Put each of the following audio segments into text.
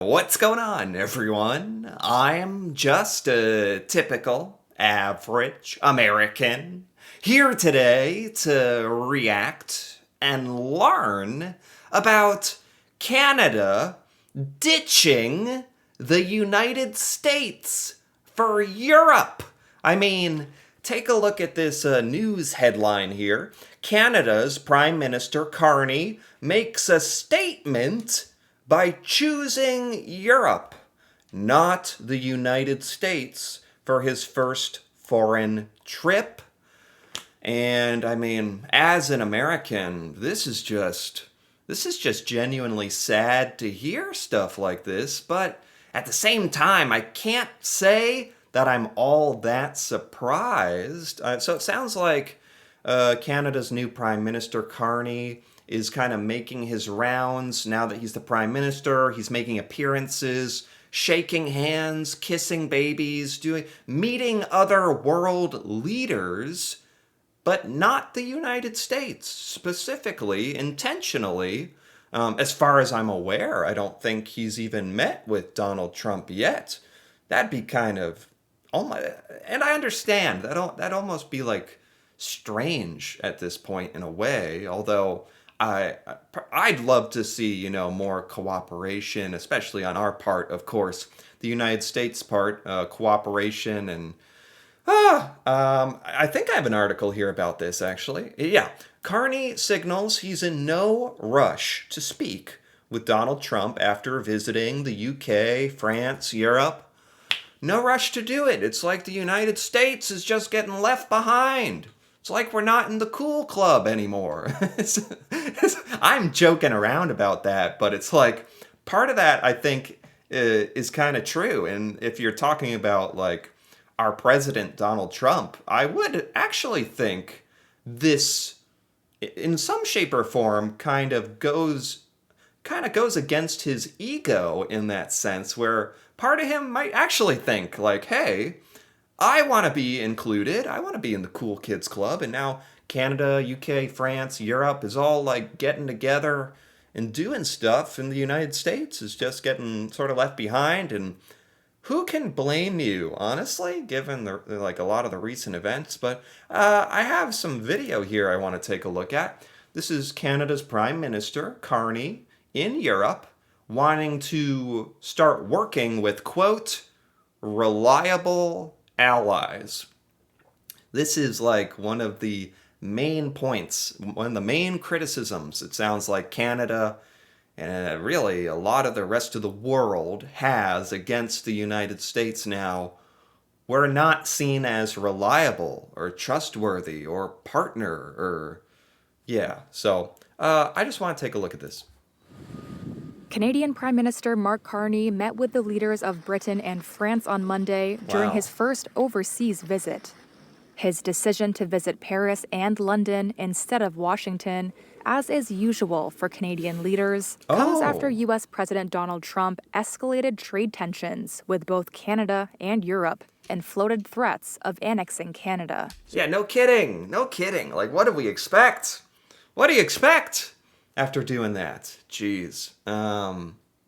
What's going on, everyone? I'm just a typical, average American here today to react and learn about Canada ditching the United States for Europe. I mean, take a look at this news headline here. Canada's Prime Minister Carney makes a statement by choosing Europe, not the United States, for his first foreign trip. And I mean, as an American, this is just genuinely sad to hear stuff like this, but at the same time, I can't say that I'm all that surprised. So it sounds like Canada's new Prime Minister, Carney, is kind of making his rounds now that he's the Prime Minister. He's making appearances, shaking hands, kissing babies, meeting other world leaders, but not the United States, specifically, intentionally. As far as I'm aware, I don't think he's even met with Donald Trump yet. That'd be kind of, oh my, and I understand that'd almost be like strange at this point in a way. Although I I'd love to see more cooperation, especially on our part, of course, the United States part, cooperation and I think I have an article here about this, actually. Yeah. Carney signals he's in no rush to speak with Donald Trump after visiting the UK, France, Europe. No rush to do it. It's like the United States is just getting left behind. It's like we're not in the cool club anymore. I'm joking around about that, but it's like part of that, I think, is kind of true. And if you're talking about like our president, Donald Trump, I would actually think this, in some shape or form, kind of goes against his ego in that sense, where part of him might actually think like, hey, I want to be included. I want to be in the cool kids club. And now Canada, UK, France, Europe is all like getting together and doing stuff, and the United States is just getting sort of left behind. And who can blame you, honestly, given like a lot of the recent events? But I have some video here I want to take a look at. This is Canada's Prime Minister, Carney, in Europe, wanting to start working with, quote, reliable allies. This is like one of the main points, one of the main criticisms it sounds like Canada and really a lot of the rest of the world has against the United States now. We're not seen as reliable or trustworthy or partner or, yeah. So I just want to take a look at this. Canadian Prime Minister Mark Carney met with the leaders of Britain and France on Monday during Wow. his first overseas visit. His decision to visit Paris and London instead of Washington, as is usual for Canadian leaders, comes after Oh. U.S. President Donald Trump escalated trade tensions with both Canada and Europe and floated threats of annexing Canada. Yeah, no kidding. No kidding. Like, what do we expect? What do you expect after doing that? Jeez.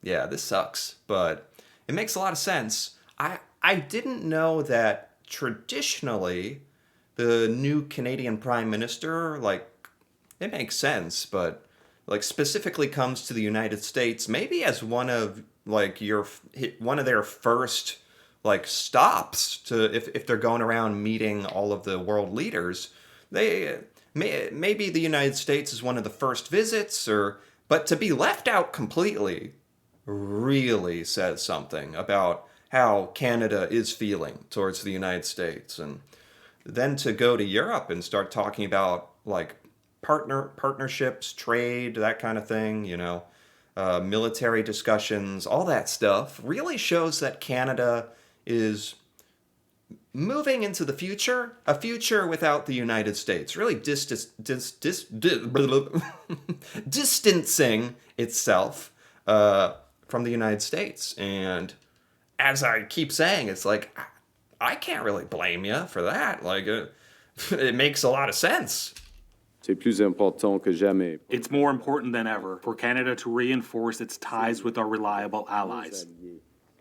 Yeah, this sucks, but it makes a lot of sense. I didn't know that traditionally the new Canadian Prime Minister, like, it makes sense, but like specifically comes to the United States maybe as one of like one of their first like stops to if they're going around meeting all of the world leaders. Maybe the United States is one of the first visits, or but to be left out completely really says something about how Canada is feeling towards the United States. And then to go to Europe and start talking about like partnerships, trade, that kind of thing, military discussions, all that stuff really shows that Canada is moving into the future, a future without the United States, really distancing itself from the United States. And as I keep saying, it's like, I can't really blame you for that. Like, it makes a lot of sense. C'est plus important que jamais. It's more important than ever for Canada to reinforce its ties with our reliable allies.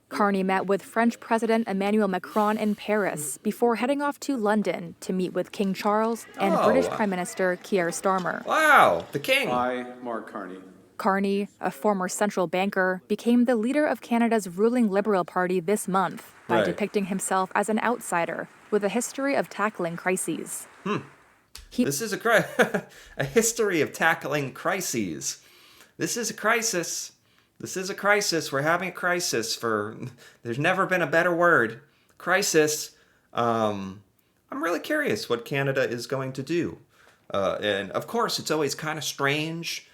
Carney met with French President Emmanuel Macron in Paris before heading off to London to meet with King Charles and Oh. British Prime Minister Keir Starmer. Wow, the king. I, Mark Carney. Carney, a former central banker, became the leader of Canada's ruling Liberal Party this month by Right. depicting himself as an outsider with a history of tackling crises. This is a history of tackling crises. This is a crisis. This is a crisis. We're having a crisis there's never been a better word. Crisis. I'm really curious what Canada is going to do. And of course, it's always kind of strange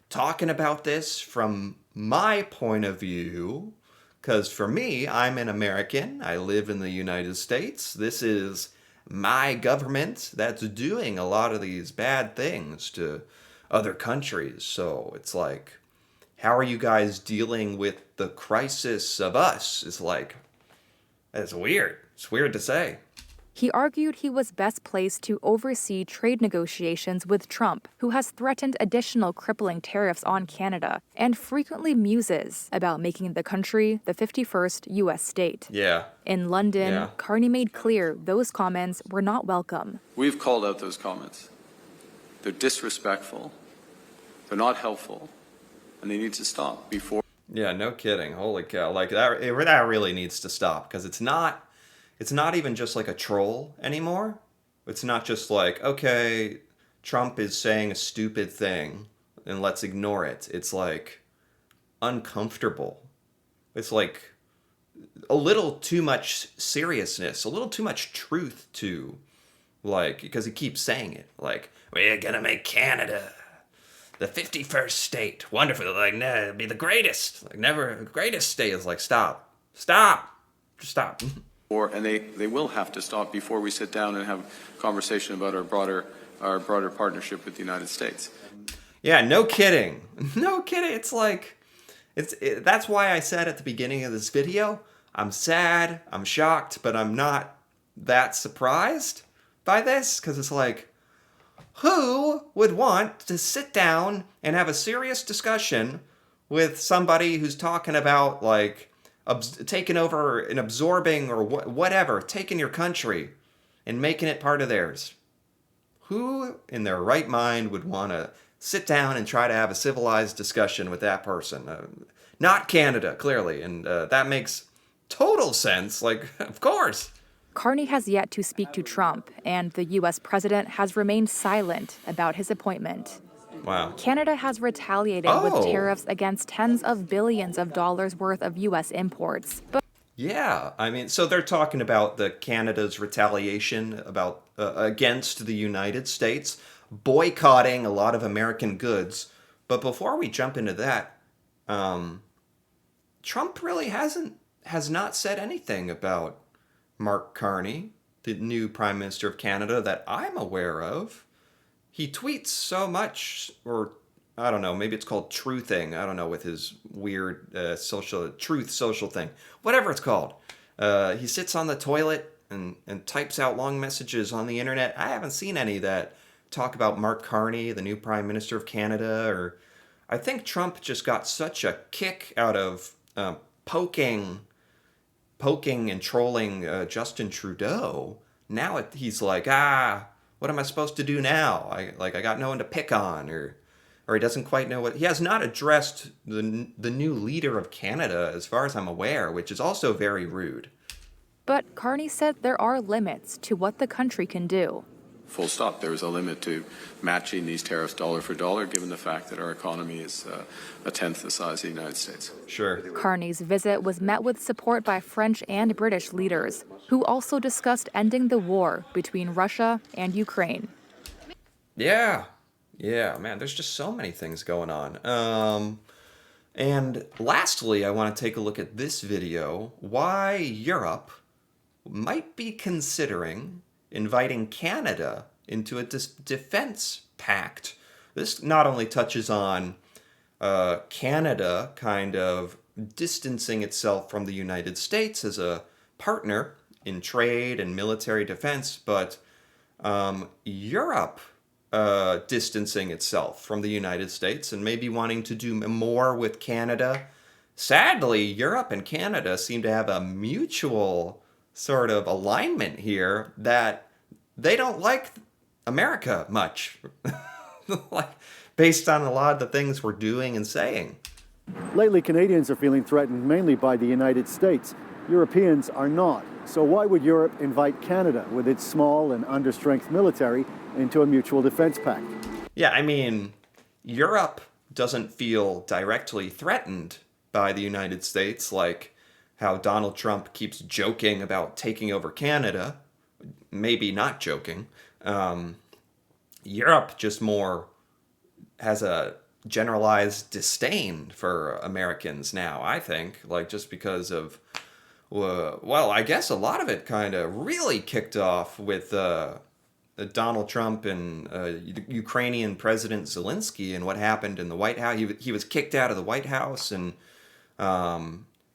talking about this from my point of view. Because for me, I'm an American. I live in the United States. This is my government that's doing a lot of these bad things to other countries. So it's like, how are you guys dealing with the crisis of us? It's like, it's weird. It's weird to say. He argued he was best placed to oversee trade negotiations with Trump, who has threatened additional crippling tariffs on Canada and frequently muses about making the country the 51st U.S. state. Yeah. In London, Yeah. Carney made clear those comments were not welcome. We've called out those comments. They're disrespectful, they're not helpful, and they need to stop before. Yeah, no kidding. Holy cow. Like that really needs to stop because it's not even just like a troll anymore. It's not just like, okay, Trump is saying a stupid thing and let's ignore it. It's like uncomfortable. It's like a little too much seriousness, a little too much truth to, like, because he keeps saying it. Like, we're gonna make Canada the 51st state. Wonderful. Like, no, it'll be the greatest. Like, never, the greatest state is like, stop. Just stop. And they will have to stop before we sit down and have a conversation about our broader partnership with the United States. Yeah, no kidding. No kidding. It's like, that's why I said at the beginning of this video, I'm sad, I'm shocked, but I'm not that surprised by this, because it's like, who would want to sit down and have a serious discussion with somebody who's talking about, like, taking over and absorbing or whatever, taking your country and making it part of theirs? Who in their right mind would want to sit down and try to have a civilized discussion with that person? Not Canada, clearly. And that makes total sense. Like, of course. Carney has yet to speak to Trump, and the U.S. president has remained silent about his appointment. Wow. Canada has retaliated with Oh. tariffs against tens of billions of dollars worth of U.S. imports. But Yeah, I mean, so they're talking about Canada's retaliation about against the United States boycotting a lot of American goods. But before we jump into that, Trump really has not said anything about Mark Carney, the new Prime Minister of Canada, that I'm aware of. He tweets so much, or I don't know, maybe it's called truthing. I don't know, with his weird social thing, whatever it's called. He sits on the toilet and types out long messages on the internet. I haven't seen any that talk about Mark Carney, the new Prime Minister of Canada, or I think Trump just got such a kick out of poking and trolling Justin Trudeau. Now he's like, what am I supposed to do now? I got no one to pick on, or he doesn't quite know what. He has not addressed the new leader of Canada, as far as I'm aware, which is also very rude. But Carney said there are limits to what the country can do. Full stop. There is a limit to matching these tariffs dollar for dollar, given the fact that our economy is a tenth the size of the United States. Sure. Carney's visit was met with support by French and British leaders, who also discussed ending the war between Russia and Ukraine. Yeah, man, there's just so many things going on. And lastly, I want to take a look at this video, why Europe might be considering inviting Canada into a defense pact. This not only touches on Canada kind of distancing itself from the United States as a partner in trade and military defense, but Europe distancing itself from the United States and maybe wanting to do more with Canada. Sadly, Europe and Canada seem to have a mutual sort of alignment here that they don't like America much, like based on a lot of the things we're doing and saying. Lately, Canadians are feeling threatened mainly by the United States. Europeans are not. So why would Europe invite Canada, with its small and understrength military, into a mutual defense pact? Yeah, I mean, Europe doesn't feel directly threatened by the United States, like how Donald Trump keeps joking about taking over Canada. Maybe not joking. Europe just more has a generalized disdain for Americans now, I think, like just because of, well, I guess a lot of it kind of really kicked off with Donald Trump and Ukrainian President Zelensky and what happened in the White House. He was kicked out of the White House, and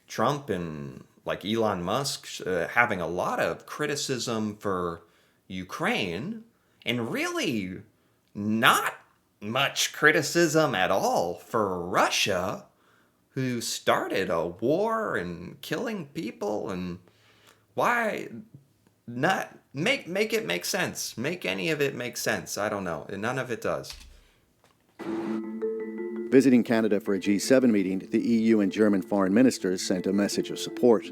Trump and like Elon Musk having a lot of criticism for Ukraine, and really not much criticism at all for Russia, who started a war and killing people. And why not make it make sense? Make any of it make sense? I don't know. None of it does. Visiting Canada for a G7 meeting, the EU and German foreign ministers sent a message of support.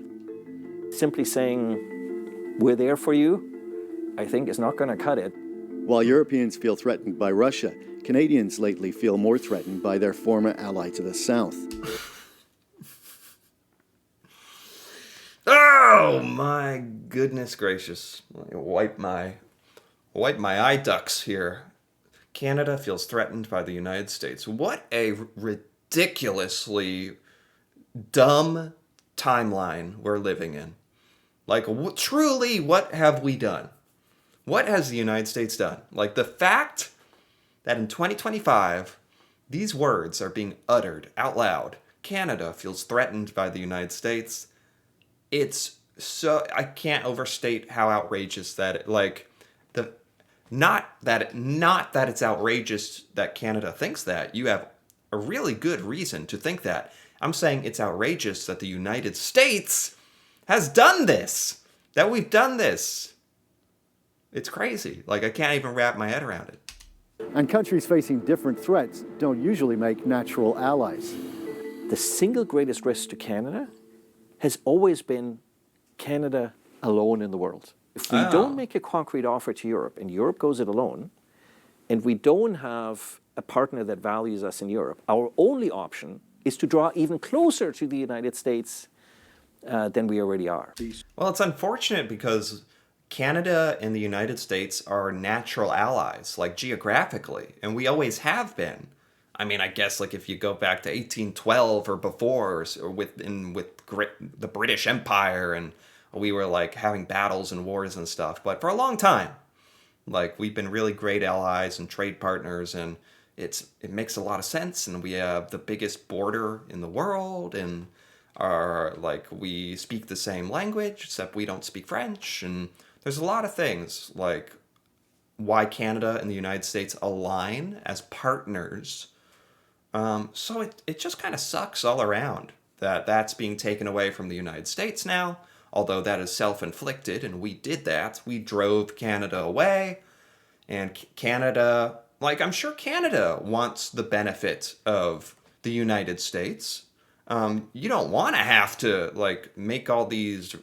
Simply saying, we're there for you, I think is not going to cut it. While Europeans feel threatened by Russia, Canadians lately feel more threatened by their former ally to the south. Oh my goodness gracious. Let me wipe my eye ducts here. Canada feels threatened by the United States. What a ridiculously dumb timeline we're living in. Like, truly, what have we done? What has the United States done? Like, the fact that in 2025, these words are being uttered out loud. Canada feels threatened by the United States. It's so, I can't overstate how outrageous that, like, not that it's outrageous that Canada thinks that. You have a really good reason to think that. I'm saying it's outrageous that the United States has done this, that we've done this. It's crazy. Like, I can't even wrap my head around it. And countries facing different threats don't usually make natural allies. The single greatest risk to Canada has always been Canada alone in the world. If we don't make a concrete offer to Europe, and Europe goes it alone, and we don't have a partner that values us in Europe, our only option is to draw even closer to the United States than we already are. Well, it's unfortunate because Canada and the United States are natural allies, like geographically, and we always have been. I mean, I guess like if you go back to 1812 or before, or with the British Empire, and we were like having battles and wars and stuff. But for a long time, like we've been really great allies and trade partners, and it makes a lot of sense. And we have the biggest border in the world, and are like we speak the same language, except we don't speak French. And there's a lot of things like why Canada and the United States align as partners. So it just kind of sucks all around that that's being taken away from the United States now, although that is self-inflicted, and we did that. We drove Canada away, and Canada, like I'm sure Canada wants the benefit of the United States. You don't want to have to like make all these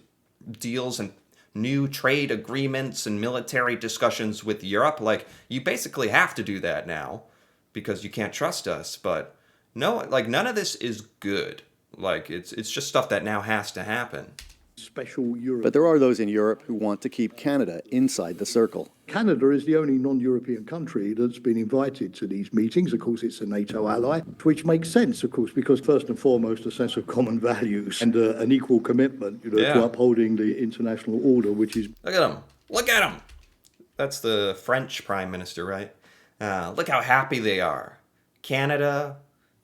deals and new trade agreements and military discussions with Europe. Like you basically have to do that now because you can't trust us. But no, like none of this is good. Like it's just stuff that now has to happen. Special Europe. But there are those in Europe who want to keep Canada inside the circle. Canada is the only non-European country that's been invited to these meetings. Of course, it's a NATO ally, which makes sense, of course, because first and foremost, a sense of common values and an equal commitment, to upholding the international order, which is... Look at him. Look at him. That's the French Prime Minister, right? Look how happy they are. Canada,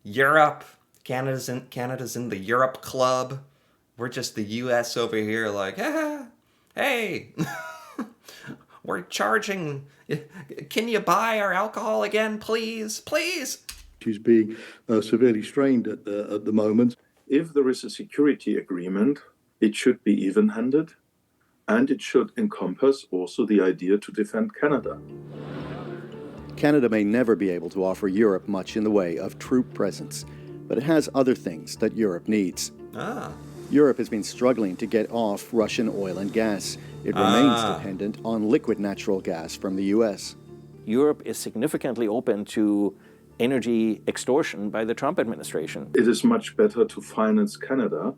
Europe. Canada's in the Europe Club. We're just the U.S. over here like, hey, we're charging. Can you buy our alcohol again, please? Please. She's being severely strained at the moment. If there is a security agreement, it should be even-handed, and it should encompass also the idea to defend Canada. Canada may never be able to offer Europe much in the way of troop presence, but it has other things that Europe needs. Europe has been struggling to get off Russian oil and gas. It remains dependent on liquid natural gas from the US. Europe is significantly open to energy extortion by the Trump administration. It is much better to finance Canada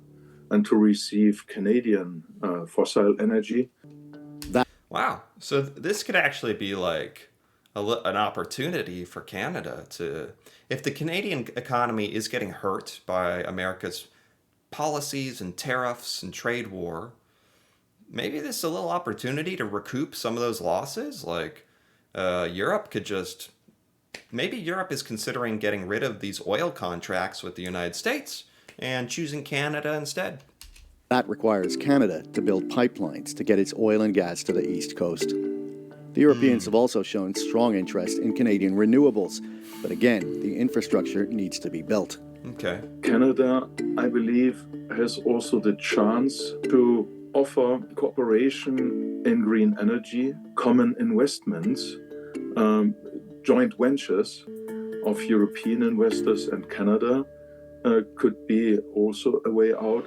and to receive Canadian fossil energy. Wow. So this could actually be like an opportunity for Canada to, if the Canadian economy is getting hurt by America's policies and tariffs and trade war, maybe this is a little opportunity to recoup some of those losses. Like Europe could just, maybe Europe is considering getting rid of these oil contracts with the United States and choosing Canada instead. That requires Canada to build pipelines to get its oil and gas to the East Coast. The Europeans have also shown strong interest in Canadian renewables, but again, the infrastructure needs to be built. Okay. Canada, I believe, has also the chance to offer cooperation in green energy, common investments, joint ventures of European investors and Canada could be also a way out.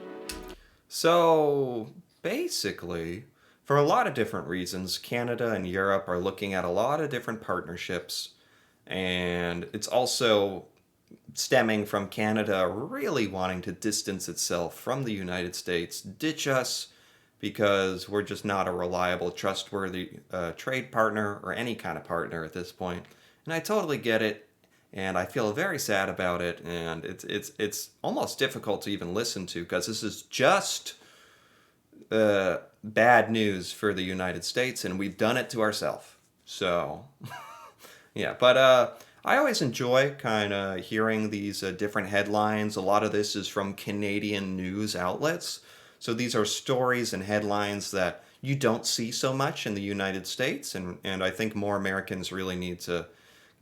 So basically, for a lot of different reasons, Canada and Europe are looking at a lot of different partnerships, and it's also stemming from Canada really wanting to distance itself from the United States, ditch us, because we're just not a reliable, trustworthy trade partner or any kind of partner at this point. And I totally get it, and I feel very sad about it, and it's almost difficult to even listen to, because this is just bad news for the United States, and we've done it to ourselves. So, yeah, but I always enjoy kind of hearing these different headlines. A lot of this is from Canadian news outlets. So these are stories and headlines that you don't see so much in the United States, and I think more Americans really need to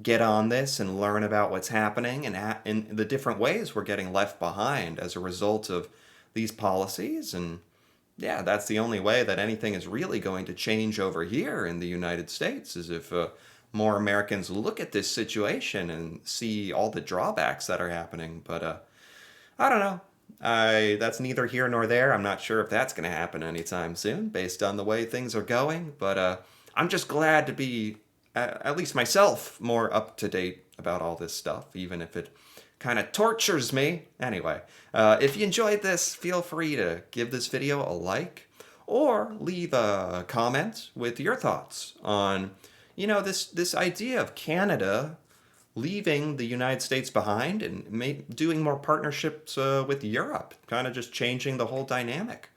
get on this and learn about what's happening and the different ways we're getting left behind as a result of these policies. And yeah, that's the only way that anything is really going to change over here in the United States, is if more Americans look at this situation and see all the drawbacks that are happening. But I don't know. That's neither here nor there. I'm not sure if that's going to happen anytime soon based on the way things are going. But I'm just glad to be, at least myself, more up to date about all this stuff, even if it kind of tortures me. Anyway, if you enjoyed this, feel free to give this video a like or leave a comment with your thoughts on, you know, this idea of Canada leaving the United States behind and doing more partnerships with Europe, kind of just changing the whole dynamic.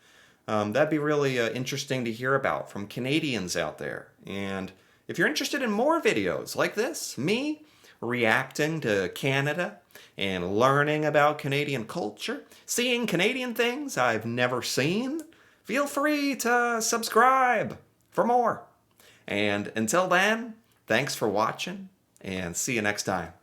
That'd be really interesting to hear about from Canadians out there. And if you're interested in more videos like this, me reacting to Canada and learning about Canadian culture, seeing Canadian things I've never seen, feel free to subscribe for more. And until then, thanks for watching, and see you next time.